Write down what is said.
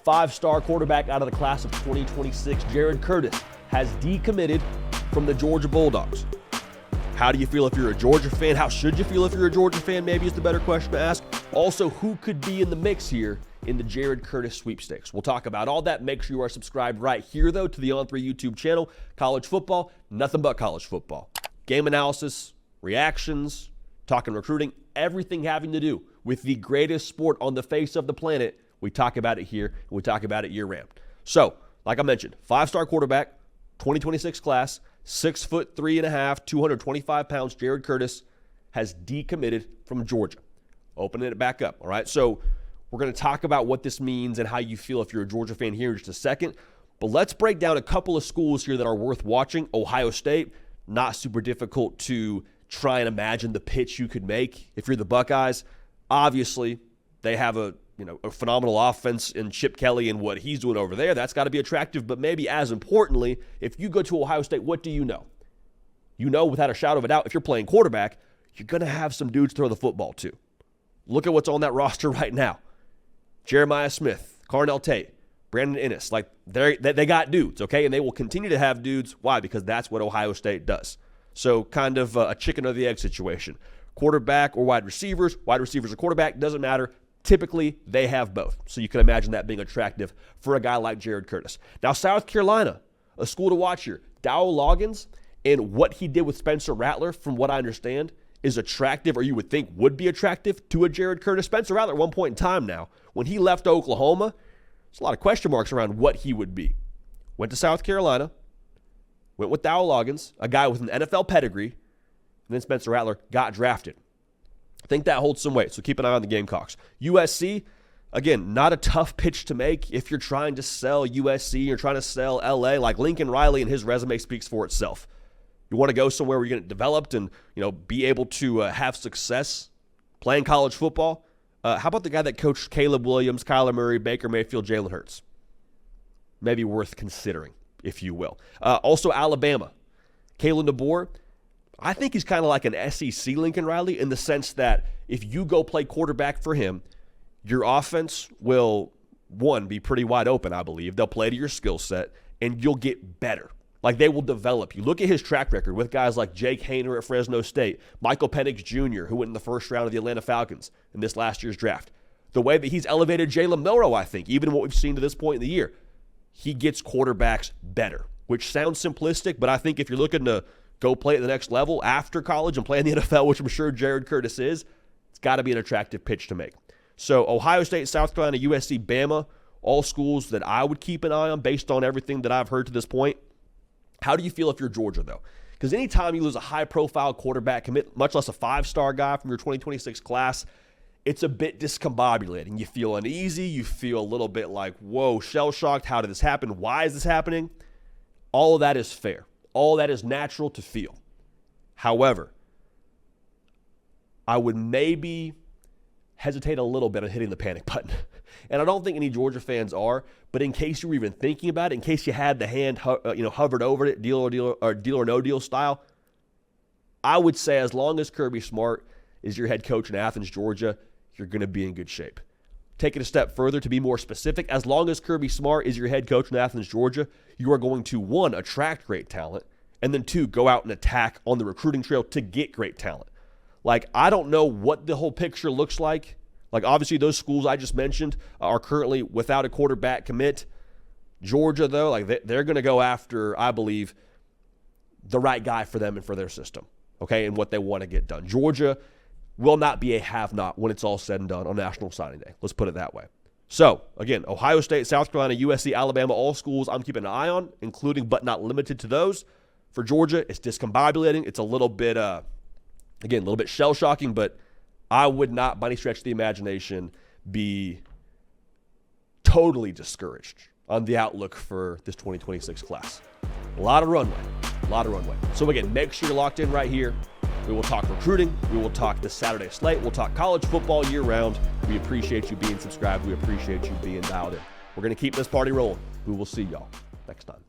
five-star quarterback out of the class of 2026, Jared Curtis, has decommitted from the Georgia Bulldogs. How do you feel if you're a Georgia fan? How should you feel if you're a Georgia fan? Maybe is the better question to ask. Also, who could be in the mix here in the Jared Curtis sweepstakes? We'll talk about all that. Make sure you are subscribed right here, though, to the On3 YouTube channel. College football, nothing but college football. Game analysis, reactions, talking recruiting, everything having to do with the greatest sport on the face of the planet. We talk about it here, and we talk about it year-round. So, like I mentioned, five-star quarterback, 2026 class, 6'3.5", 225 pounds, Jared Curtis has decommitted from Georgia. Opening it back up, all right? So we're going to talk about what this means and how you feel if you're a Georgia fan here in just a second. But let's break down a couple of schools here that are worth watching. Ohio State, not super difficult to try and imagine the pitch you could make if you're the Buckeyes. Obviously, they have a phenomenal offense in Chip Kelly and what he's doing over there. That's got to be attractive. But maybe as importantly, if you go to Ohio State, what do you know? You know without a shadow of a doubt, if you're playing quarterback, you're going to have some dudes throw the football too. Look at what's on that roster right now. Jeremiah Smith, Carnell Tate, Brandon Ennis. Like, they got dudes, okay? And they will continue to have dudes. Why? Because that's what Ohio State does. So kind of a chicken or the egg situation. Quarterback or wide receivers or quarterback, doesn't matter. Typically, they have both. So you can imagine that being attractive for a guy like Jared Curtis. Now, South Carolina, a school to watch here. Dowell Loggins and what he did with Spencer Rattler, from what I understand, is attractive, or you would think would be attractive to a Jared Curtis. Spencer Rattler at one point in time now, when he left Oklahoma, there's a lot of question marks around what he would be. Went to South Carolina, went with Dowell Loggins, a guy with an NFL pedigree, and then Spencer Rattler got drafted. I think that holds some weight, so keep an eye on the Gamecocks. USC, again, not a tough pitch to make if you're trying to sell USC, you're trying to sell LA. Like Lincoln Riley and his resume speaks for itself. You want to go somewhere where you're going to get developed and be able to have success playing college football. How about the guy that coached Caleb Williams, Kyler Murray, Baker Mayfield, Jalen Hurts? Maybe worth considering, if you will. Also, Alabama. Kalen DeBoer, I think he's kind of like an SEC Lincoln Riley in the sense that if you go play quarterback for him, your offense will, one, be pretty wide open, I believe. They'll play to your skill set, and you'll get better. Like, they will develop you. Look at his track record with guys like Jake Haener at Fresno State, Michael Penix Jr., who went in the first round of the Atlanta Falcons in this last year's draft. The way that he's elevated Jalen Milroe, I think, even what we've seen to this point in the year, he gets quarterbacks better, which sounds simplistic, but I think if you're looking to go play at the next level after college and play in the NFL, which I'm sure Jared Curtis is, it's got to be an attractive pitch to make. So Ohio State, South Carolina, USC, Bama, all schools that I would keep an eye on based on everything that I've heard to this point. How do you feel if you're Georgia, though? Because anytime you lose a high-profile quarterback commit, much less a five-star guy from your 2026 class, it's a bit discombobulating. You feel uneasy. You feel a little bit like, whoa, shell-shocked. How did this happen? Why is this happening? All of that is fair. All that is natural to feel. However, I would maybe hesitate a little bit on hitting the panic button. And I don't think any Georgia fans are, but in case you were even thinking about it, in case you had the hand hovered over it, deal or no deal style, I would say as long as Kirby Smart is your head coach in Athens, Georgia, you're going to be in good shape. Take it a step further to be more specific. As long as Kirby Smart is your head coach in Athens, Georgia, you are going to, one, attract great talent, and then two, go out and attack on the recruiting trail to get great talent. Like, I don't know what the whole picture looks like. Like, obviously, those schools I just mentioned are currently without a quarterback commit. Georgia, though, like they're going to go after, I believe, the right guy for them and for their system, okay, and what they want to get done. Georgia will not be a have-not when it's all said and done on National Signing Day. Let's put it that way. So, again, Ohio State, South Carolina, USC, Alabama, all schools I'm keeping an eye on, including but not limited to those. For Georgia, it's discombobulating. It's a little bit, again, a little bit shell-shocking, but I would not, by any stretch of the imagination, be totally discouraged on the outlook for this 2026 class. A lot of runway. So, again, make sure you're locked in right here. We will talk recruiting. We will talk the Saturday slate. We'll talk college football year-round. We appreciate you being subscribed. We appreciate you being dialed in. We're going to keep this party rolling. We will see y'all next time.